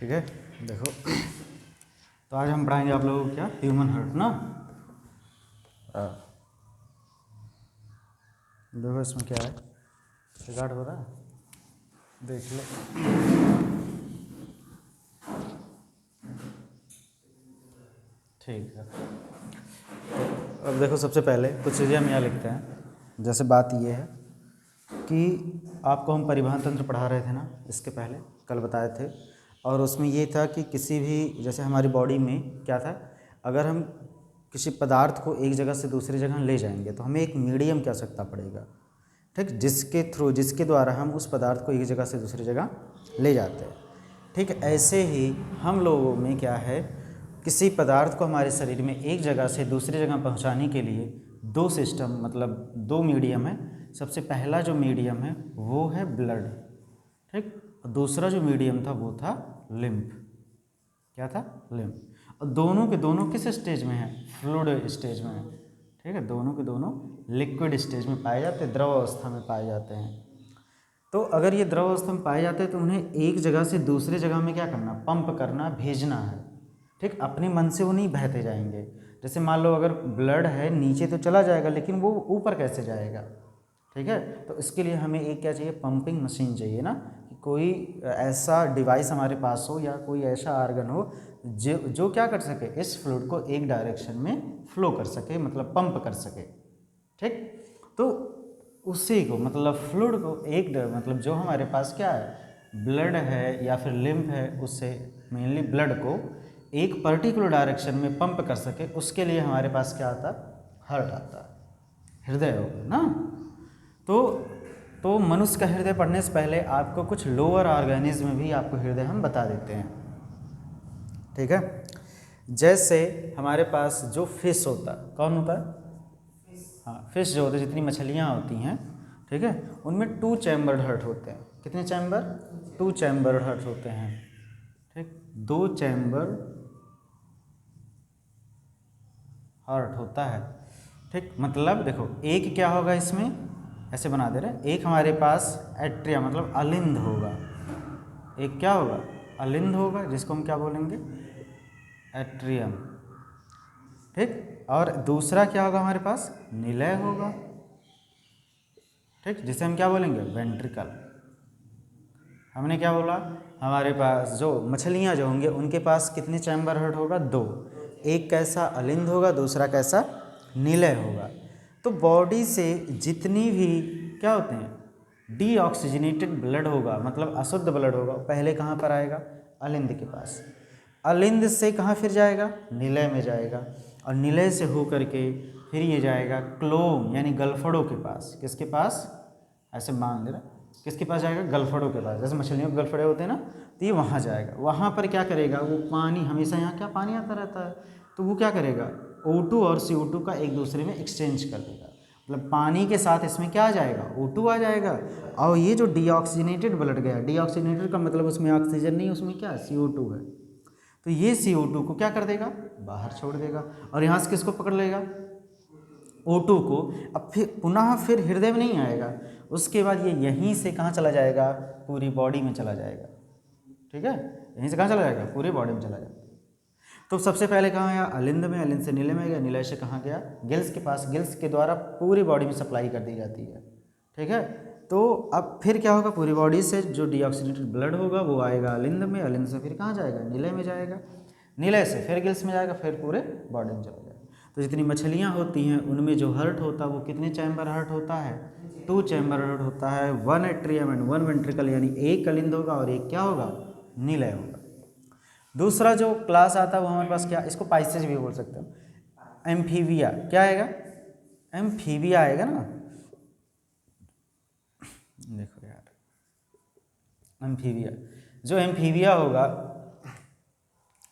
ठीक है। देखो तो आज हम पढ़ाएंगे आप लोगों को क्या, ह्यूमन हार्ट ना। देखो इसमें क्या है, रिकॉर्ड हो रहा है, देख लो। ठीक है। तो अब देखो सबसे पहले कुछ चीज़ें हम यहाँ लिखते हैं। जैसे बात ये है कि आपको हम परिवहन तंत्र पढ़ा रहे थे ना, इसके पहले कल बताए थे, और उसमें ये था कि किसी भी, जैसे हमारी बॉडी में क्या था, अगर हम किसी पदार्थ को एक जगह से दूसरी जगह ले जाएंगे तो हमें एक मीडियम की आवश्यकता पड़ेगा, ठीक, जिसके द्वारा हम उस पदार्थ को एक जगह से दूसरी जगह ले जाते हैं। ठीक, ऐसे ही हम लोगों में क्या है, किसी पदार्थ को हमारे शरीर में एक जगह से दूसरी जगह पहुंचाने के लिए दो सिस्टम, मतलब दो मीडियम है। सबसे पहला जो मीडियम है वो है ब्लड, ठीक, और दूसरा जो मीडियम था वो था लिम्फ। क्या था? लिम्फ। और दोनों के दोनों किस स्टेज में है? फ्लूइड स्टेज में है। ठीक है, दोनों के दोनों लिक्विड स्टेज में पाए जाते हैं, द्रव अवस्था में पाए जाते हैं। तो अगर ये द्रव अवस्था में पाए जाते हैं तो उन्हें एक जगह से दूसरी जगह में क्या करना, पंप करना, भेजना है। ठीक, अपने मन से वो नहीं बहते जाएंगे। जैसे मान लो अगर ब्लड है नीचे तो चला जाएगा, लेकिन वो ऊपर कैसे जाएगा? ठीक है, तो इसके लिए हमें एक क्या चाहिए, पंपिंग मशीन चाहिए ना, कि कोई ऐसा डिवाइस हमारे पास हो या कोई ऐसा आर्गन हो जो क्या कर सके, इस फ्लूइड को एक डायरेक्शन में फ्लो कर सके, मतलब पंप कर सके। ठीक, तो उसी को, मतलब फ्लूइड को एक मतलब जो हमारे पास क्या है, ब्लड है या फिर लिम्फ है, उससे मेनली ब्लड को एक पर्टिकुलर डायरेक्शन में पंप कर सके, उसके लिए हमारे पास क्या आता है, हार्ट आता है, हृदय होगा ना। तो मनुष्य का हृदय पढ़ने से पहले आपको कुछ लोअर ऑर्गेनिज्म भी आपको हृदय हम बता देते हैं। ठीक है, जैसे हमारे पास जो फिश होता है, कौन होता है? हाँ, फिश जो होते हैं, जितनी मछलियाँ होती हैं, ठीक है, उनमें 2 चैम्बर्ड हार्ट होते हैं। कितने चैम्बर? 2 चैम्बर्ड हार्ट होते हैं। ठीक, 2 चैम्बर हार्ट होता है। ठीक, मतलब देखो एक क्या होगा, इसमें ऐसे बना दे रहे हैं, एक हमारे पास एट्रिया मतलब अलिंद होगा, एक क्या होगा, अलिंद होगा, जिसको हम क्या बोलेंगे, एट्रियम। ठीक, और दूसरा क्या होगा हमारे पास, निलय होगा। ठीक, जिसे हम क्या बोलेंगे, वेंट्रिकल। हमने क्या बोला, हमारे पास जो मछलियाँ जो होंगे उनके पास कितने चैम्बर हार्ट होगा, 2, एक कैसा अलिंद होगा, दूसरा कैसा निलय होगा। तो बॉडी से जितनी भी क्या होते हैं, डीऑक्सीजनेटेड ब्लड होगा, मतलब अशुद्ध ब्लड होगा, पहले कहाँ पर आएगा, अलिंद के पास, अलिंद से कहाँ फिर जाएगा, निलय में जाएगा, और निलय से होकर के फिर ये जाएगा क्लोम यानी गलफड़ों के पास। किसके पास? ऐसे मान लेना, किसके पास जाएगा, गलफड़ों के पास। जैसे मछलियों के गलफड़े होते हैं ना, तो ये वहाँ जाएगा। वहाँ पर क्या करेगा, वो पानी, हमेशा यहाँ क्या पानी आता रहता है, तो वो क्या करेगा, O2 और CO2 का एक दूसरे में एक्सचेंज कर देगा। मतलब पानी के साथ इसमें क्या आ जाएगा, O2 आ जाएगा, और ये जो डीऑक्सीजनेटेड ब्लड गया, डीऑक्सीजनेटेड का मतलब उसमें ऑक्सीजन नहीं, उसमें क्या CO2 है, तो ये CO2 को क्या कर देगा, बाहर छोड़ देगा, और यहाँ से किसको पकड़ लेगा, O2 को। अब फिर पुनः फिर हृदय में नहीं आएगा, उसके बाद ये यहीं से कहाँ चला जाएगा, पूरी बॉडी में चला जाएगा। ठीक है, यहीं से कहाँ चला जाएगा, पूरी बॉडी में चला जाएगा। तो सबसे पहले कहाँ आया, अलिंद में, अलिंद से निलय में गया, निलय से कहाँ गया, गिल्स के पास, गिल्स के द्वारा पूरी बॉडी में सप्लाई कर दी जाती है। ठीक है, तो अब फिर क्या होगा, पूरी बॉडी से जो डीऑक्सीजनेटेड ब्लड होगा वो आएगा अलिंद में, अलिंद से फिर कहाँ जाएगा, निलय में जाएगा, निलय से फिर गिल्स में जाएगा, फिर पूरे बॉडी में चला जाएगा। तो जितनी मछलियाँ होती हैं उनमें जो हार्ट होता है वो कितने चैम्बर हार्ट होता है, 2 चैम्बर हार्ट होता है, 1 एट्रियम एंड 1 वेंट्रिकल, यानी एक अलिंद होगा और एक क्या होगा, निलय होगा। दूसरा जो क्लास आता है वो हमारे पास क्या, इसको पाइसेज भी बोल सकते हो, एम्फीबिया। क्या आएगा, एम्फीबिया आएगा ना, देखो यार, एम्फीबिया, जो एम्फीबिया होगा,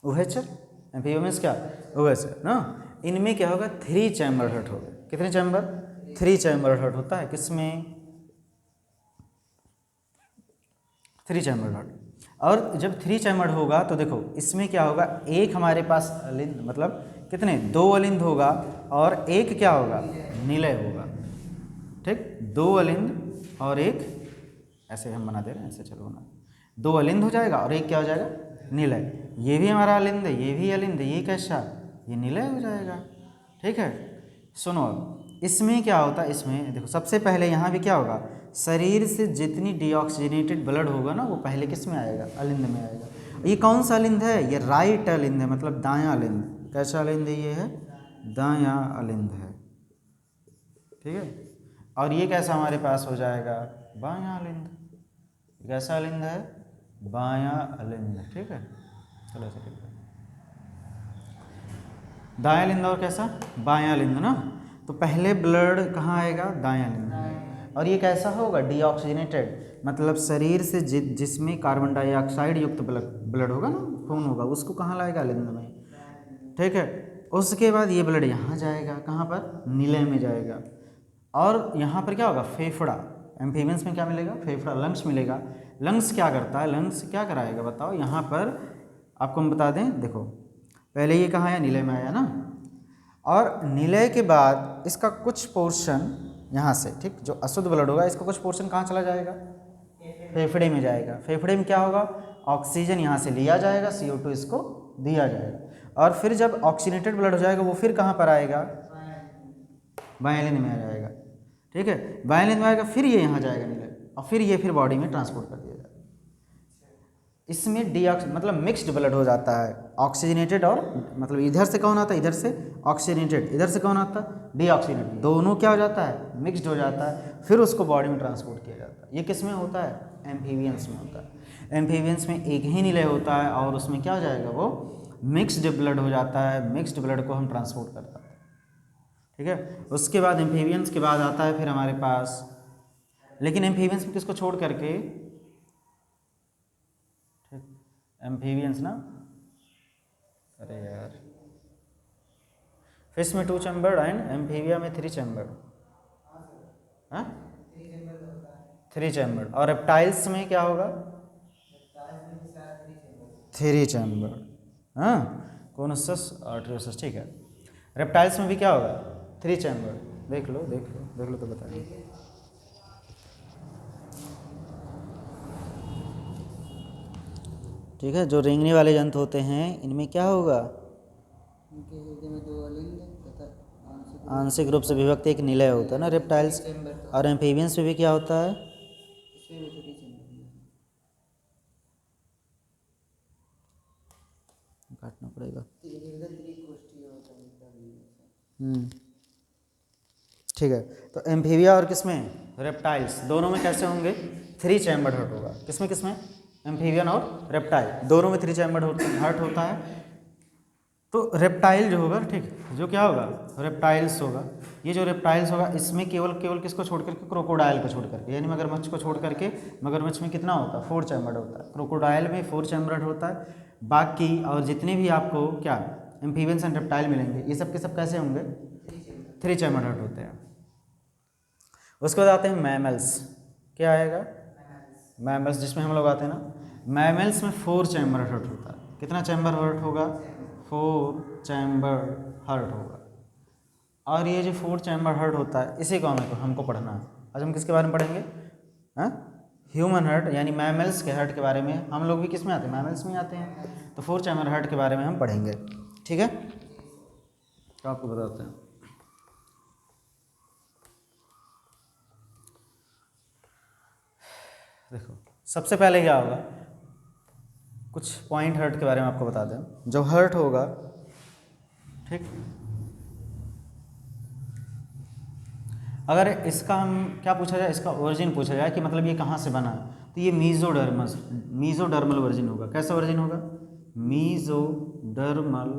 उभयचर, एम्फीबिया मीन्स क्या, उभयचर ना। इनमें क्या होगा, 3 चैम्बर हार्ट होगा। कितने चैम्बर, 3 चैम्बर हार्ट होता है, किसमें, 3 चैम्बर हार्ट। और जब 3 चैम्बर होगा तो देखो इसमें क्या होगा, एक हमारे पास अलिंद, मतलब कितने, 2 अलिंद होगा, और एक क्या होगा, निलय होगा। ठीक, 2 अलिंद और एक, ऐसे हम बना दे रहे हैं, ऐसे चलो बना, 2 अलिंद हो जाएगा और एक क्या हो जाएगा, निलय। ये भी हमारा अलिंद है, ये भी अलिंद है, ये कैसा, ये निलय हो जाएगा। ठीक है, सुनो अब इसमें क्या होता है, इसमें देखो सबसे पहले यहाँ भी क्या होगा, शरीर से जितनी डीऑक्सीजनेटेड ब्लड होगा ना वो पहले किस में आएगा, अलिंद में आएगा। ये कौन सा अलिंद है, ये राइट अलिंद है, मतलब दायां अलिंद। कैसा अलिंद है, ये है दायां अलिंद है। ठीक है, और ये कैसा हमारे पास हो जाएगा, बायां अलिंद। कैसा अलिंद है, बायां अलिंद। ठीक है, चलो ऐसे ठीक है, दायां अलिंद और कैसा, बायां अलिंद ना। तो पहले ब्लड कहाँ आएगा, दायां अलिंद में। और ये कैसा होगा, डीऑक्सीजनेटेड, मतलब शरीर से जिसमें कार्बन डाइऑक्साइड युक्त ब्लड होगा ना, खून होगा, उसको कहाँ लाएगा, अलिंद में। ठीक है, उसके बाद ये ब्लड यहाँ जाएगा, कहाँ पर, निलय में जाएगा। और यहाँ पर क्या होगा, फेफड़ा, एम्फीबियंस में क्या मिलेगा, फेफड़ा, लंग्स मिलेगा। लंग्स क्या करता है, लंग्स क्या कराएगा बताओ, यहाँ पर आपको हम बता दें, देखो पहले ये कहाँ आया, निलय में आया ना, और निलय के बाद इसका कुछ पोर्शन यहाँ से, ठीक, जो अशुद्ध ब्लड होगा इसका कुछ पोर्शन कहाँ चला जाएगा, फेफड़े में जाएगा। फेफड़े में क्या होगा, ऑक्सीजन यहाँ से लिया जाएगा, CO2 इसको दिया जाएगा, और फिर जब ऑक्सीनेटेड ब्लड हो जाएगा वो फिर कहाँ पर आएगा, बाएं अलिंद में आ जाएगा। ठीक है, बाएं अलिंद में आएगा, फिर ये यहाँ जाएगा निलय, और फिर ये फिर बॉडी में ट्रांसपोर्ट कर दिया जाएगा। इसमें मतलब मिक्स्ड ब्लड हो जाता है, ऑक्सीजनेटेड और, मतलब इधर से कौन आता है, इधर से ऑक्सीजनेटेड, इधर से कौन आता है, डीऑक्सीजनेटेड, दोनों क्या हो जाता है, मिक्स्ड हो जाता है, फिर उसको बॉडी में ट्रांसपोर्ट किया जाता है। ये किस में होता है, एम्फीबियंस में होता है। एम्फीबियंस में एक ही निलय होता है और उसमें क्या हो जाएगा, वो मिक्स्ड ब्लड हो जाता है, मिक्स्ड ब्लड को हम ट्रांसपोर्ट करता है। ठीक है, उसके बाद एम्फीबियंस के बाद आता है फिर हमारे पास, लेकिन एम्फीबियंस में किसको छोड़ करके, एम्फीबियंस ना, अरे यार, फिश में 2 चैम्बर्ड एंड एम्फीबिया में 3 चैम्बर्ड, हाँ 3 चैम्बर्ड। और रेप्टाइल्स में क्या होगा, 3 चैम्बर्ड, हाँ, कोनसस आर्टरियोसस। ठीक है, रेप्टाइल्स में भी क्या होगा, 3 चैम्बर्ड। देख लो देख लो देख लो तो बताइए। ठीक है, जो रेंगने वाले जंतु होते हैं इनमें क्या होगा, उनके हृदय में 2 अलिंद तथा आंशिक रूप से विभक्त एक निलय होता है ना, रेप्टाइल्स। और एम्फीबियंस में भी क्या होता है, इसमें भी 3 चैम्बर काटना पड़ेगा। होता है। ठीक है, तो एम्फीबिया और किसमें, रेप्टाइल्स, दोनों में कैसे होंगे, 3 चैम्बर्ड हर्ट होगा। किसमें किसमें, एम्फीबियन और रेप्टाइल, दोनों में 3 चैम्बर्ड हर्ट होता है। तो रेप्टाइल जो होगा, ठीक, जो क्या होगा, रेप्टाइल्स होगा। ये जो रेप्टाइल्स होगा इसमें केवल किसको छोड़ करके, क्रोकोडाइल को छोड़ करके, यानी मगरमच्छ को छोड़ करके। मगरमच्छ में कितना होता है, 4 चैम्बर्ड होता है, क्रोकोडाइल में 4 चैम्बर्ड होता है। बाकी और जितने भी आपको क्या एम्फीबियंस एंड रेप्टाइल मिलेंगे, ये सब के सब कैसे होंगे, 3 चैम्बर्ड हर्ट होते हैं। उसके बाद आते हैं मैमल्स, क्या आएगा, मैमल्स, जिसमें हम लोग आते हैं ना, मैमल्स में 4 चैम्बर हर्ट होता है। कितना चैम्बर हर्ट होगा, 4 चैम्बर हर्ट होगा। और ये जो 4 चैम्बर हर्ट होता है इसी को हमको पढ़ना है। आज हम किसके बारे में पढ़ेंगे, हाँ, ह्यूमन हर्ट, यानी मैमल्स के हर्ट के बारे में। हम लोग भी किस में आते हैं, मैमल्स में आते हैं। तो 4 चैम्बर हर्ट के बारे में हम पढ़ेंगे। ठीक है, तो आपको बताते हैं। देखो सबसे पहले क्या होगा, कुछ पॉइंट हर्ट के बारे में आपको बता दें। जो हर्ट होगा, ठीक, अगर इसका हम क्या पूछा जाए, इसका ओरिजिन पूछा जाए कि मतलब ये कहाँ से बना है, तो ये मीजोडर्मल वर्जिन होगा। कैसा वर्जिन होगा, मीजोडर्मल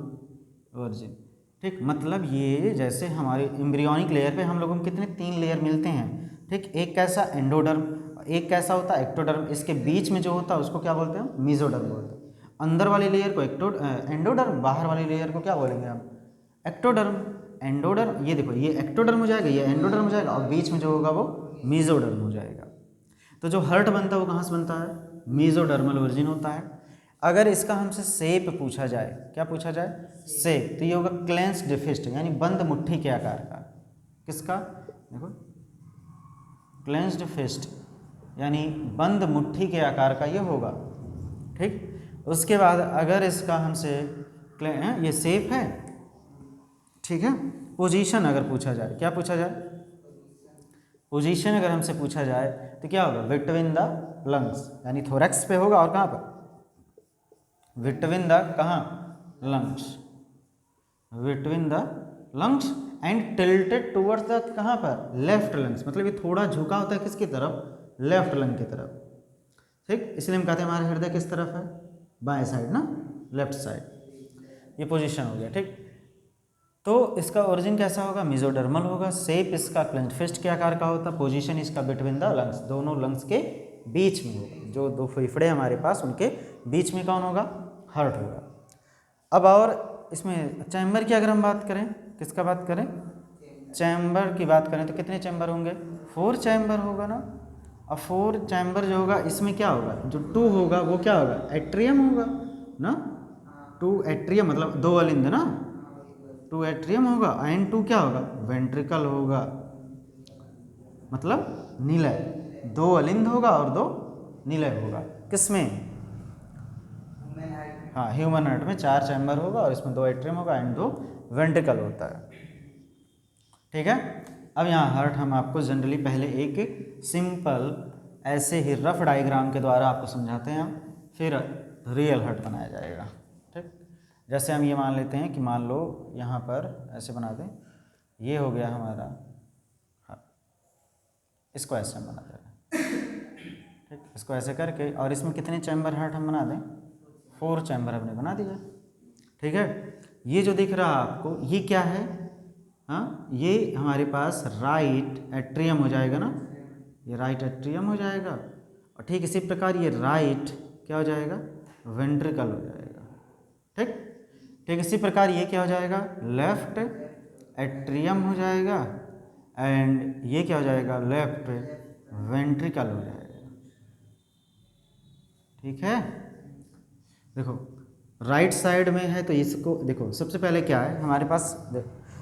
वर्जिन। ठीक, मतलब ये जैसे हमारे एम्ब्रियोनिक लेयर पे हम लोगों को कितने 3 लेयर मिलते हैं। ठीक, एक कैसा एंडोडर्म, एक कैसा होता है एक्टोडर्म, इसके बीच में जो होता है उसको क्या बोलते हैं, मीजोडर्म बोलते हैं। अंदर वाली लेयर को एंडोडर्म, बाहर वाली लेयर को क्या बोलेंगे हम, एक्टोडर्म। एंडोडर्म, ये देखो, ये एक्टोडर्म हो जाएगा, ये एंडोडर्म हो जाएगा, और बीच में जो होगा वो मीजोडर्म हो जाएगा। तो जो हर्ट बनता है वो कहाँ से बनता है, मीजोडर्मल वर्जिन होता है। अगर इसका हमसे शेप पूछा जाए, क्या पूछा जाए, शेप, तो ये होगा क्लेंस्ड फिस्ट, यानी बंद मुट्ठी के आकार का। किसका, देखो, क्लेंस्ड फिस्ट यानी बंद मुट्ठी के आकार का ये होगा। ठीक, उसके बाद अगर इसका हमसे ये सेफ है, ठीक है, पोजीशन अगर पूछा जाए, क्या पूछा जाए, पोजीशन अगर हमसे पूछा जाए तो क्या होगा, बिटवीन द लंग्स, यानी थोरैक्स पे होगा और कहाँ पर, बिटवीन द कहाँ, lungs, between the lungs and tilted towards the कहाँ पर, लेफ्ट लंग्स, मतलब ये थोड़ा झुका होता है किसकी तरफ, लेफ्ट लंग की तरफ, ठीक, इसलिए हम कहते हैं हमारा हृदय किस तरफ है, बाएं साइड ना, लेफ्ट साइड, ये पोजीशन हो गया, ठीक। तो इसका ओरिजिन कैसा होगा, मेसोडर्मल होगा, शेप इसका क्लेंच्ड फिस्ट के आकार का होता, पोजीशन इसका बिटवीन द लंग्स, दोनों लंग्स के बीच में होगा, जो दो फेफड़े हमारे पास उनके बीच में कौन होगा, हार्ट होगा। अब और इसमें चैम्बर की अगर हम बात करें, किसका बात करें, चैम्बर की बात करें तो कितने चैम्बर होंगे, 4 चैम्बर होगा ना। अब 4 चैम्बर जो होगा इसमें क्या होगा, जो 2 होगा वो क्या होगा, एट्रियम होगा ना, 2 एट्रियम मतलब 2 अलिंद ना, 2 एट्रियम होगा एंड 2 क्या होगा, वेंट्रिकल होगा, मतलब निलय, 2 अलिंद होगा और 2 निलय होगा, किसमें, हाँ ह्यूमन हार्ट में 4 चैम्बर होगा और इसमें 2 एट्रियम होगा एंड 2 वेंट्रिकल होता है, ठीक है। अब यहाँ हार्ट हम आपको जनरली पहले एक सिंपल ऐसे ही रफ डायग्राम के द्वारा आपको समझाते हैं, फिर रियल हार्ट बनाया जाएगा, ठीक। जैसे हम ये मान लेते हैं कि मान लो यहाँ पर ऐसे बना दें, ये हो गया हमारा हार्ट, इसको ऐसे हम बना देंगे, ठीक, इसको ऐसे करके, और इसमें कितने चैम्बर हार्ट हम बना दें, 4 चैम्बर हमने बना दिया, ठीक है। ये जो दिख रहा है आपको ये क्या है, हाँ ये हमारे पास राइट एट्रियम हो जाएगा ना, ये राइट एट्रियम हो जाएगा, और ठीक इसी प्रकार ये राइट क्या हो जाएगा, वेंट्रिकल हो जाएगा, ठीक। ठीक इसी प्रकार ये क्या हो जाएगा, लेफ्ट एट्रियम हो जाएगा एंड ये क्या हो जाएगा, लेफ्ट वेंट्रिकल हो जाएगा, ठीक है। देखो राइट साइड में है तो इसको देखो, सबसे पहले क्या है हमारे पास,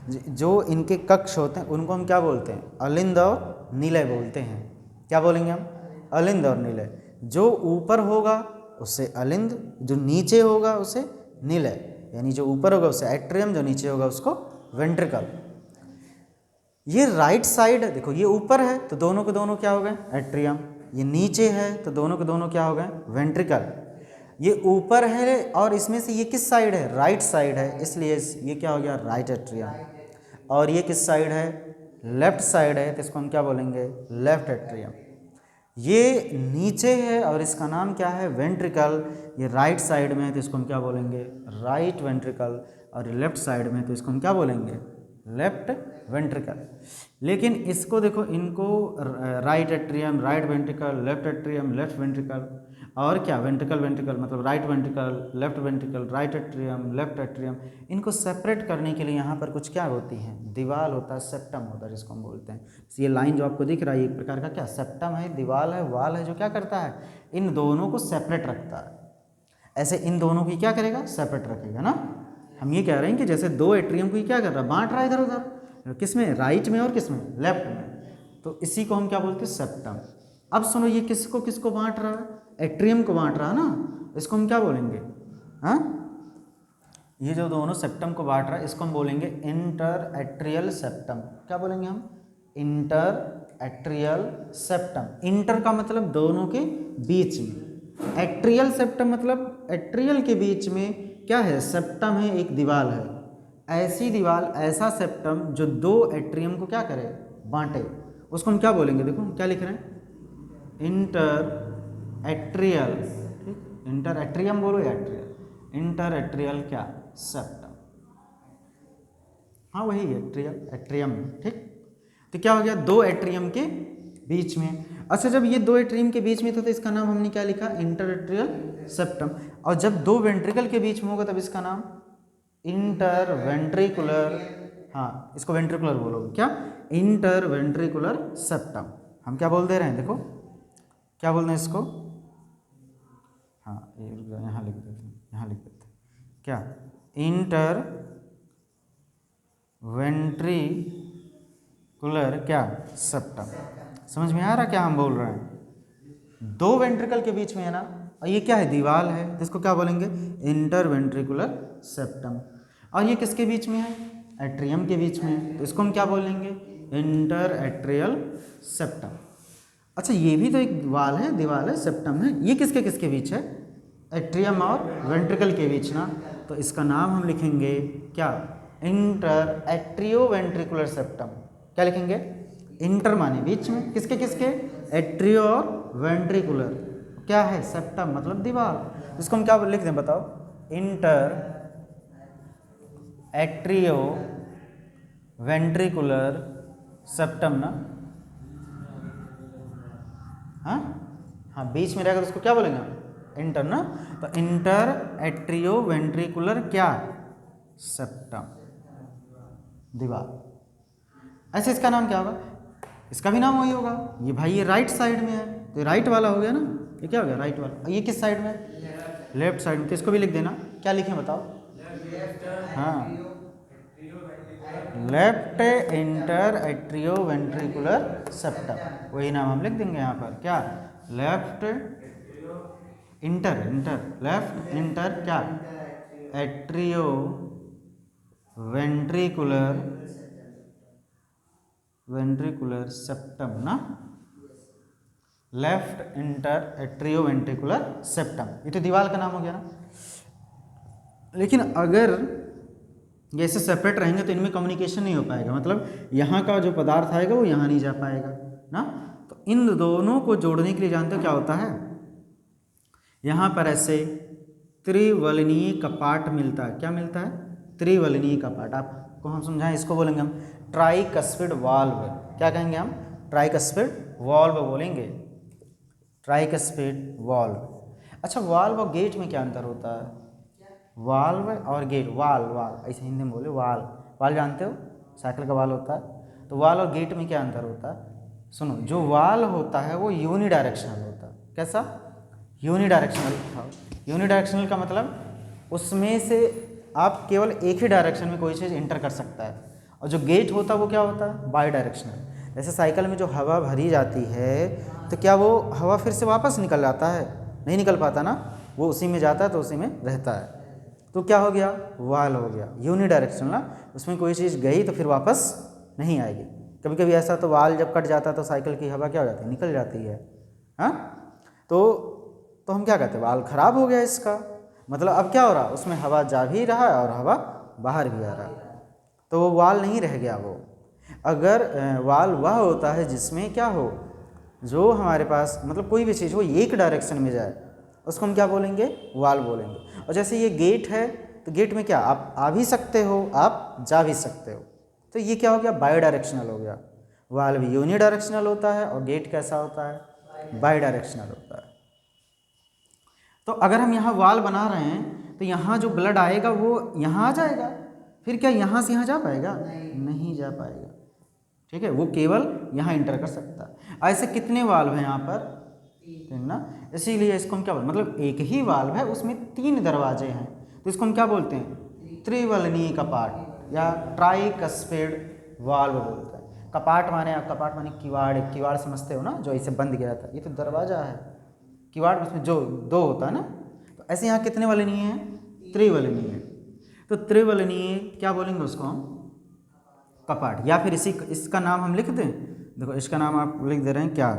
जो इनके कक्ष होते हैं उनको हम क्या बोलते हैं, अलिंद और निलय बोलते हैं, क्या बोलेंगे हम, अलिंद और निलय, जो ऊपर होगा उससे अलिंद, जो नीचे होगा उसे निलय, यानी जो ऊपर होगा उसे एट्रियम, जो नीचे होगा उसको वेंट्रिकल। ये राइट साइड देखो, ये ऊपर है तो दोनों के दोनों क्या हो गए, एट्रियम, ये नीचे है तो दोनों के दोनों क्या हो गए, वेंट्रिकल। ये ऊपर है और इसमें से ये किस साइड है, राइट साइड है, इसलिए ये क्या हो गया, राइट एट्रियम, और ये किस साइड है, लेफ्ट साइड है, तो इसको हम क्या बोलेंगे, लेफ्ट एट्रियम। ये नीचे है और इसका नाम क्या है, वेंट्रिकल, ये राइट साइड में है तो इसको हम क्या बोलेंगे, राइट वेंट्रिकल, और लेफ्ट साइड में तो इसको हम क्या बोलेंगे, लेफ्ट वेंट्रिकल। लेकिन इसको देखो, इनको right atrium, right ventricle, left atrium, left ventricle, और क्या वेंट्रिकल वेंट्रिकल मतलब right ventricle, left ventricle, right atrium, left atrium, इनको सेपरेट करने के लिए यहाँ पर कुछ क्या होती हैं, दीवाल होता है, सेप्टम होता है जिसको हम बोलते हैं। ये लाइन जो आपको दिख रहा है एक प्रकार का क्या सेप्टम है, दीवाल है, वाल है, जो क्या करता है, इन दोनों को सेपरेट रखता है। ऐसे इन दोनों की क्या करेगा, सेपरेट रखेगा ना। हम ये कह रहे हैं कि जैसे 2 एट्रियम को क्या कर रहा है, बांट रहा है इधर उधर, किस में, राइट में और किस में, लेफ्ट में, तो इसी को हम क्या बोलते हैं, सेप्टम। अब सुनो, ये किसको किसको बांट रहा है, एट्रियम को बांट रहा है ना, इसको हम क्या बोलेंगे, हाँ ये जो दोनों सेप्टम को बांट रहा है इसको हम बोलेंगे इंटर एट्रियल सेप्टम। क्या बोलेंगे हम, इंटर एट्रियल सेप्टम। इंटर का मतलब दोनों के बीच में, एट्रियल सेप्टम मतलब एट्रियल के बीच में क्या है, सेप्टम है, एक दीवार है, ऐसी दीवार, ऐसा सेप्टम जो 2 एट्रियम को क्या करे, बांटे, उसको हम क्या बोलेंगे, देखो क्या लिख रहे हैं, इंटर एट्रियल, ठीक, इंटर एट्रियम बोलो या एट्रियल, इंटर एट्रियल क्या, सेप्टम, हाँ वही एट्रियल, एट्रियम, ठीक। तो क्या हो गया, 2 एट्रियम के बीच में। अच्छा, जब ये 2 एट्रियम के बीच में था तो इसका नाम हमने क्या लिखा, इंटर एट्रियल सेप्टम, और जब 2 वेंट्रिकल के बीच में होगा तब इसका नाम इंटर वेंट्रिकुलर, हाँ इसको वेंट्रिकुलर बोलोगे क्या, इंटर वेंट्रिकुलर सेप्टम। हम क्या बोल दे रहे हैं, देखो क्या बोल रहे हैं इसको, हाँ ये यहाँ लिख देते हैं, यहाँ लिख देते हैं क्या, इंटर वेंट्रिकुलर क्या, सेप्टम। समझ में आ रहा क्या हम बोल रहे हैं, 2 वेंट्रिकल के बीच में है ना, और ये क्या है, दीवार है, तो इसको क्या बोलेंगे, इंटरवेंट्रिकुलर सेप्टम। और ये किसके बीच में है, एट्रियम के बीच में है, तो इसको हम क्या बोलेंगे, इंटर एट्रियल सेप्टम। अच्छा ये भी तो एक वाल है, दीवार है, सेप्टम है, ये किसके किसके बीच है, एट्रियम और वेंट्रिकल के बीच ना, तो इसका नाम हम लिखेंगे क्या, इंटर एट्रियो वेंट्रिकुलर सेप्टम। क्या लिखेंगे, इंटर माने बीच में, किसके किसके, एट्रियो और वेंट्रिकुलर, क्या है, सेप्टम मतलब दीवार। इसको हम क्या लिख दें बताओ, इंटर एट्रियो वेंट्रिकुलर सेप्टम ना, हाँ बीच में रहेगा तो उसको क्या बोलेंगे हम, इंटर ना, तो इंटर एट्रियो वेंट्रिकुलर क्या, सेप्टम, दीवार। ऐसे इसका नाम क्या होगा, इसका भी नाम वही होगा, ये भाई ये राइट साइड में है तो ये राइट वाला हो गया ना, ये क्या हो गया, राइट वाला। ये किस साइड में, लेफ्ट साइड में, तो इसको भी लिख देना, क्या लिखें बताओ, हाँ left inter atrio ventricular septum, वही नाम हम लिख देंगे यहाँ पर, क्या, लेफ्ट इंटर, लेफ्ट इंटर क्या, एट्रियो वेंट्रिकुलर सेप्टम ना, left inter atrio ventricular septum, ये तो दीवार का नाम हो गया ना। लेकिन अगर ये ऐसे सेपरेट रहेंगे तो इनमें कम्युनिकेशन नहीं हो पाएगा, मतलब यहाँ का जो पदार्थ आएगा वो यहाँ नहीं जा पाएगा ना, तो इन दोनों को जोड़ने के लिए जानते हो क्या होता है, यहाँ पर ऐसे त्रिवलनीय कपाट मिलता है, क्या मिलता है, त्रिवलनीय कपाट। आपको हम समझाएं, इसको बोलेंगे हम ट्राइकस्पिड वाल्व, क्या कहेंगे हम, ट्राइकस्पिड वाल्व बोलेंगे, ट्राइकस्पिड वाल्व। अच्छा वाल्व और गेट में क्या अंतर होता है, वाल्व और गेट, वाल ऐसे हिंदी में बोले, वाल जानते हो, साइकिल का वाल होता है, तो वाल और गेट में क्या अंतर होता है, सुनो, जो वाल होता है वो यूनिडायरेक्शनल होता है, कैसा, यूनिडायरेक्शनल का मतलब उसमें से आप केवल एक ही डायरेक्शन में कोई चीज़ इंटर कर सकता है, और जो गेट होता है वो क्या होता है, बाई डायरेक्शनल। जैसे साइकिल में जो हवा भरी जाती है तो क्या वो हवा फिर से वापस निकल जाता है, नहीं निकल पाता ना, वो उसी में जाता है तो उसी में रहता है, तो क्या हो गया, वाल हो गया, यूनिडायरेक्शनल ना, उसमें कोई चीज़ गई तो फिर वापस नहीं आएगी। कभी कभी ऐसा तो वाल जब कट जाता है तो साइकिल की हवा क्या हो जाती है, निकल जाती है, हाँ, तो हम क्या कहते हैं, वाल खराब हो गया इसका, मतलब अब क्या हो रहा, उसमें हवा जा भी रहा है और हवा बाहर भी आ रहा है, तो वो वाल नहीं रह गया वो। अगर वाल वह होता है जिसमें क्या हो, जो हमारे पास मतलब कोई भी चीज़ हो एक डायरेक्शन में जाए, उसको हम क्या बोलेंगे, वाल बोलेंगे। और जैसे ये गेट है तो गेट में क्या, आप आ भी सकते हो, आप जा भी सकते हो, तो ये क्या हो गया, बाई डायरेक्शनल हो गया। वाल भी यूनि डायरेक्शनल होता है और गेट कैसा होता है, बाई डायरेक्शनल होता है। तो अगर हम यहाँ वाल बना रहे हैं तो यहाँ जो ब्लड आएगा वो यहाँ आ जाएगा, फिर क्या यहाँ से यहाँ जा पाएगा, नहीं जा पाएगा, ठीक है, वो केवल यहाँ इंटर कर सकता है। ऐसे कितने वाल्व हैं यहाँ पर, तीन ना, इसीलिए इसको हम क्या बोलते हैं, मतलब एक ही वाल्व है उसमें 3 दरवाजे हैं, तो इसको हम क्या बोलते हैं, त्रिवलनीय कपाट या ट्राइकस्पिड वाल्व बोलते हैं। कपाट माने किवाड़ समझते हो ना, जो इसे बंद किया जाता है, ये तो दरवाजा है, किवाड़ उसमें जो 2 होता है ना, तो ऐसे यहाँ कितने वलनीय हैं, त्रिवलनीय। तो त्रिवलनीय क्या बोलेंगे उसको हम, कपाट, या फिर इसका नाम हम लिख दें, देखो इसका नाम आप लिख दे रहे हैं क्या,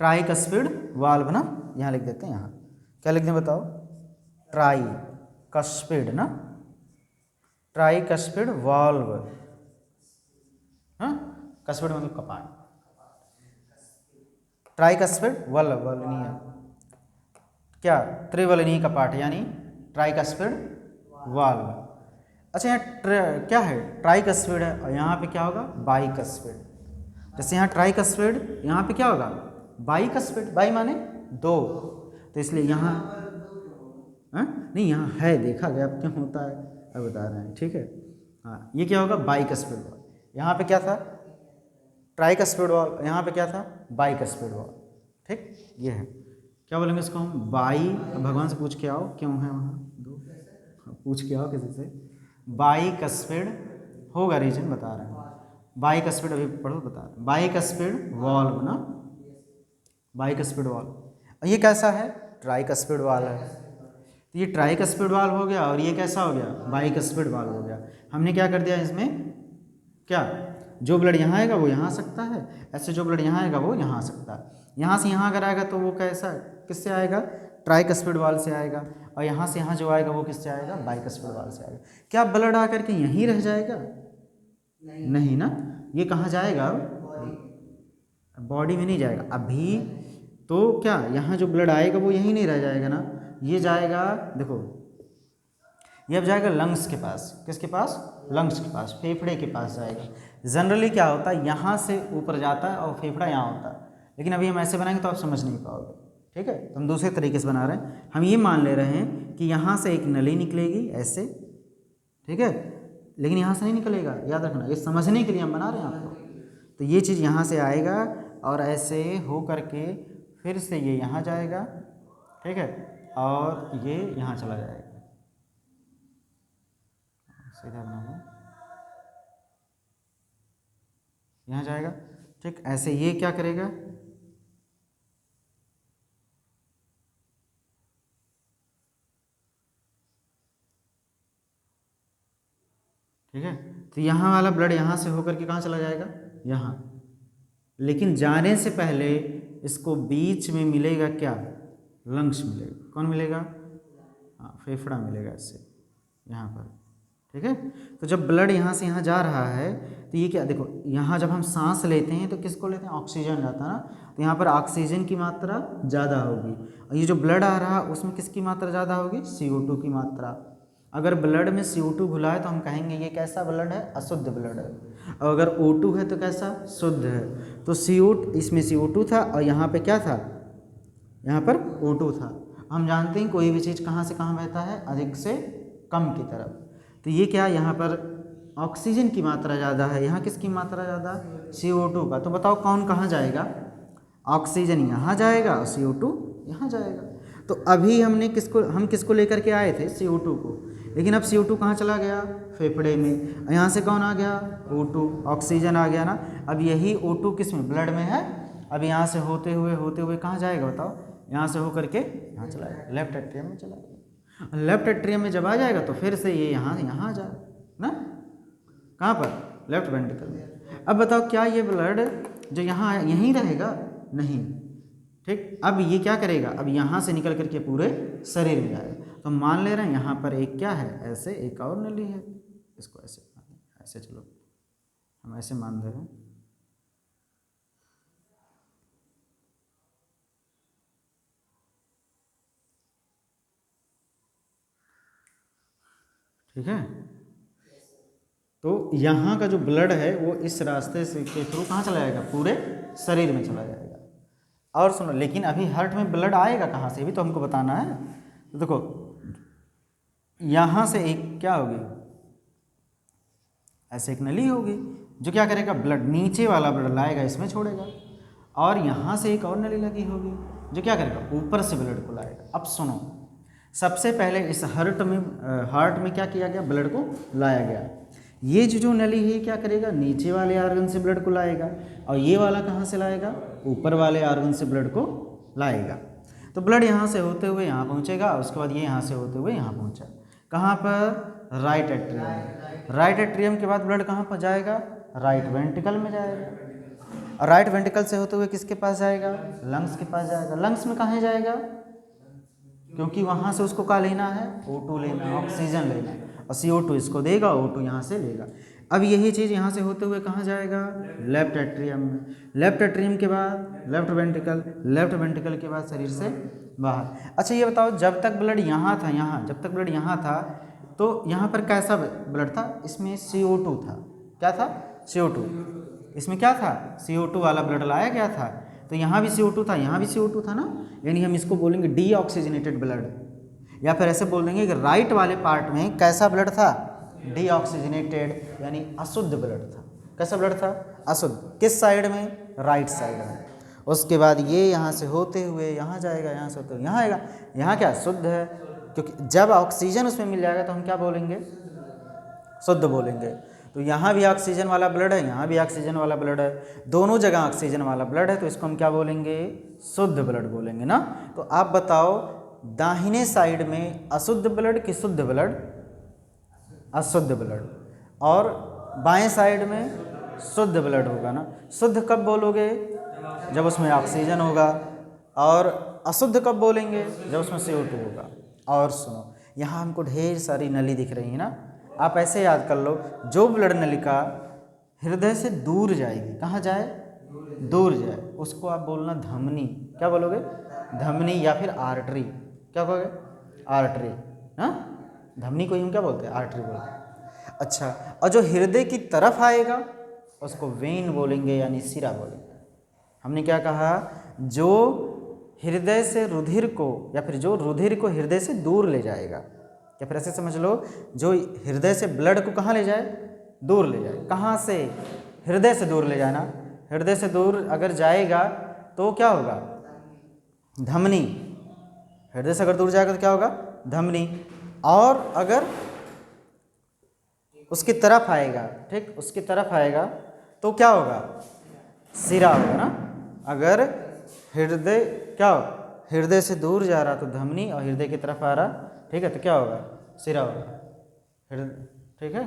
ट्राइकस्पिड वाल्व ना, यहाँ लिख देते हैं, यहाँ क्या लिख दें बताओ, ट्राइकस्पिड ना, ट्राइकस्पिड वाल्व, हाँ, कस्पिड मतलब कपाट, ट्राइकस्पिड वलनीय क्या, त्रिवलनीय कपाट यानी ट्राइकस्पिड वाल्व। अच्छा यहाँ क्या है, ट्राइकस्पिड है, और यहाँ पे क्या होगा, बाइकस्पिड। जैसे यहाँ ट्राइकस्पिड, यहाँ पे क्या होगा, बाइकस्पिड, बाई माने 2, तो इसलिए यहाँ नहीं, यहाँ है, देखा गया, अब क्यों होता है अब बता रहे हैं, ठीक है, हाँ, ये क्या होगा, बाइकस्पिड वाल्व। यहाँ पे क्या था, ट्राइकस्पिड वाल्व, यहाँ पे क्या था, बाइकस्पिड वाल्व, ठीक, ये है, क्या बोलेंगे इसको हम, बाई, भगवान से पूछ के आओ क्यों है वहाँ 2, पूछ के आओ किसी से, बाइकस्पिड होगा, रीजन बता रहे हैं, बाइकस्पिड अभी पढ़ो बता रहे हैं, बाइकस्पिड वाल्व ना, बाइकस्पिड वाल्व। ये कैसा है, ट्राइकस्पिड वाल है। तो ये ट्राइकस्पिड वाल हो गया और ये कैसा हो गया, बाइकस्पिड वाल हो गया। हमने क्या कर दिया इसमें, क्या जो ब्लड यहाँ आएगा वो यहाँ आ सकता है, ऐसे जो ब्लड यहाँ आएगा वो यहाँ आ सकता है। यहाँ से यहाँ अगर आएगा तो वो कैसा किससे आएगा, ट्राइकस्पिड वाल से आएगा, और यहाँ से यहाँ जो आएगा वो किससे आएगा, बाइकस्पिड वाल से आएगा। क्या ब्लड आकर के यहीं रह जाएगा, नहीं ना, ये कहाँ जाएगा, बॉडी में नहीं जाएगा अभी। तो क्या यहाँ जो ब्लड आएगा वो यहीं नहीं रह जाएगा ना, ये जाएगा, देखो ये अब जाएगा लंग्स के पास, किसके पास, लंग्स के पास, फेफड़े के पास जाएगा। जनरली क्या होता है, यहाँ से ऊपर जाता है और फेफड़ा यहाँ होता है, लेकिन अभी हम ऐसे बनाएंगे तो आप समझ नहीं पाओगे, ठीक है। तो हम दूसरे तरीके से बना रहे हैं, हम ये मान ले रहे हैं कि यहाँ से एक नली निकलेगी ऐसे, ठीक है, लेकिन यहाँ से नहीं निकलेगा, याद रखना, ये समझने के लिए हम बना रहे हैं आपको। तो ये चीज़ यहाँ से आएगा और ऐसे हो करके फिर से ये यहाँ जाएगा, ठीक है, और ये यहाँ चला जाएगा, सीधा बनाऊंगा, यहाँ जाएगा, ठीक। ऐसे ये क्या करेगा, ठीक है। तो यहाँ वाला ब्लड यहाँ से होकर के कहाँ चला जाएगा, यहाँ, लेकिन जाने से पहले इसको बीच में मिलेगा क्या, लंग्स मिलेगा, कौन मिलेगा, हाँ फेफड़ा मिलेगा इससे यहाँ पर, ठीक है। तो जब ब्लड यहाँ से यहाँ जा रहा है तो ये क्या, देखो यहाँ जब हम सांस लेते हैं तो किसको लेते हैं, ऑक्सीजन जाता है ना, तो यहाँ पर ऑक्सीजन की मात्रा ज़्यादा होगी, और ये जो ब्लड आ रहा है उसमें किसकी मात्रा ज़्यादा होगी, CO2 की मात्रा। अगर ब्लड में CO2 घुला है तो हम कहेंगे ये कैसा ब्लड है, अशुद्ध ब्लड है, और अगर O2 है तो कैसा, शुद्ध है। तो CO2, इसमें CO2 था और यहाँ पे क्या था, यहाँ पर O2 था। हम जानते हैं कोई भी चीज़ कहाँ से कहाँ बहता है, अधिक से कम की तरफ। तो ये क्या, यहाँ पर ऑक्सीजन की मात्रा ज़्यादा है, यहाँ किसकी मात्रा ज़्यादा, CO2 का। तो बताओ कौन कहाँ जाएगा, ऑक्सीजन यहाँ जाएगा और CO2 यहाँ जाएगा। तो अभी हम किसको लेकर के आए थे, CO2 को, लेकिन अब CO2 कहाँ चला गया, फेफड़े में। यहाँ से कौन आ गया, O2, ऑक्सीजन आ गया ना। अब यही O2 किस में, ब्लड में है। अब यहाँ से होते हुए कहाँ जाएगा बताओ, यहाँ से होकर के यहाँ चला जाएगा, लेफ्ट एट्रियम में चला जाएगा। लेफ्ट एट्रियम में जब आ जाएगा तो फिर से ये यहाँ आ जाएगा ना, कहाँ पर, लेफ्ट वेंट्रिकल में। अब बताओ क्या ये ब्लड जो यहाँ यहीं रहेगा, नहीं, ठीक। अब ये क्या करेगा, अब यहाँ से निकल करके पूरे शरीर में जाएगा। तो मान ले रहे हैं यहाँ पर एक क्या है, ऐसे एक और नली है, इसको ऐसे चलो हम ऐसे मान दे रहे हैं, ठीक है। तो यहाँ का जो ब्लड है वो इस रास्ते से के थ्रू कहाँ चला जाएगा, पूरे शरीर में चला जाएगा। और सुनो, लेकिन अभी हार्ट में ब्लड आएगा कहाँ से भी तो हमको बताना है। तो देखो यहाँ से एक क्या होगी, ऐसे एक नली होगी जो क्या करेगा, ब्लड नीचे वाला ब्लड लाएगा इसमें छोड़ेगा, और यहाँ से एक और नली लगी होगी जो क्या करेगा, ऊपर से ब्लड को लाएगा। अब सुनो, सबसे पहले इस हार्ट में क्या किया गया, ब्लड को लाया गया। ये जो नली है क्या करेगा, नीचे वाले आर्गन से ब्लड को लाएगा, और ये वाला कहाँ से लाएगा, ऊपर वाले आर्गन से ब्लड को लाएगा। तो ब्लड यहाँ से होते हुए यहाँ पहुँचेगा, उसके बाद ये यहाँ से होते हुए यहाँ पहुँचा, कहाँ पर, राइट एट्रियम में। राइट एट्रियम के बाद ब्लड कहाँ पर जाएगा, राइट वेंट्रिकल में जाएगा, और राइट वेंट्रिकल से होते हुए किसके पास जाएगा, लंग्स के पास जाएगा। लंग्स में कहाँ जाएगा, क्योंकि वहाँ से उसको क्या लेना है, O2 लेना है, ऑक्सीजन लेना है, और CO2 इसको देगा, O2 यहाँ से लेगा। अब यही चीज़ यहाँ से होते हुए कहाँ जाएगा, लेफ्ट एट्रियम में। लेफ्ट एट्रियम के बाद लेफ्ट वेंट्रिकल के बाद शरीर से बाहर। अच्छा ये बताओ, जब तक ब्लड यहाँ था, जब तक ब्लड यहाँ था तो यहाँ पर कैसा ब्लड था, इसमें CO2 था, क्या था, CO2, इसमें क्या था, CO2 वाला ब्लड लाया गया था। तो यहाँ भी CO2 था, यहाँ भी CO2 था ना, यानी हम इसको बोलेंगे डीऑक्सीजनेटेड ब्लड, या फिर ऐसे बोल देंगे कि राइट वाले पार्ट में कैसा ब्लड था, डीऑक्सीजनेटेड, यानी अशुद्ध ब्लड था। कैसा ब्लड था, अशुद्ध। किस साइड में, राइट साइड में। उसके बाद ये यहाँ से होते हुए यहाँ जाएगा, यहाँ से होते हुए यहाँ आएगा। यहाँ क्या, शुद्ध है, क्योंकि जब ऑक्सीजन उसमें मिल जाएगा तो हम क्या बोलेंगे, शुद्ध बोलेंगे। तो यहाँ भी ऑक्सीजन वाला ब्लड है, यहाँ भी ऑक्सीजन वाला ब्लड है, दोनों जगह ऑक्सीजन वाला ब्लड है, तो इसको हम क्या बोलेंगे? शुद्ध ब्लड बोलेंगे ना। तो आप बताओ दाहिने साइड में अशुद्ध ब्लड कि शुद्ध ब्लड? अशुद्ध ब्लड। और बाएं साइड में शुद्ध ब्लड होगा ना। शुद्ध कब बोलोगे? जब उसमें ऑक्सीजन होगा। और अशुद्ध कब बोलेंगे? जब उसमें CO2 होगा। और सुनो, यहाँ हमको ढेर सारी नली दिख रही है ना, आप ऐसे याद कर लो, जो ब्लड नलिका हृदय से दूर जाएगी, कहाँ जाए? दूर जाए, उसको आप बोलना धमनी। क्या बोलोगे? धमनी या फिर आर्टरी। क्या कहोगे? आर्टरी। हाँ, धमनी को हम क्या बोलते हैं? आर्टरी बोलते हैं। अच्छा, और जो हृदय की तरफ आएगा उसको वेन बोलेंगे, यानी सिरा बोलेंगे। हमने क्या कहा? जो हृदय से रुधिर को, या फिर जो रुधिर को हृदय से दूर ले जाएगा, या फिर ऐसे समझ लो, जो हृदय से ब्लड को कहाँ ले जाए? दूर ले जाए। कहाँ से? हृदय से दूर ले जाना। हृदय से दूर अगर जाएगा तो क्या होगा? धमनी। हृदय से अगर दूर जाएगा तो क्या होगा? धमनी। और अगर उसकी तरफ आएगा, ठीक, उसकी तरफ आएगा तो क्या होगा? सिरा होगा ना। अगर हृदय क्या हो? हृदय से दूर जा रहा तो धमनी, और हृदय की तरफ आ रहा, ठीक है, तो क्या होगा? सिरा होगा। ठीक है।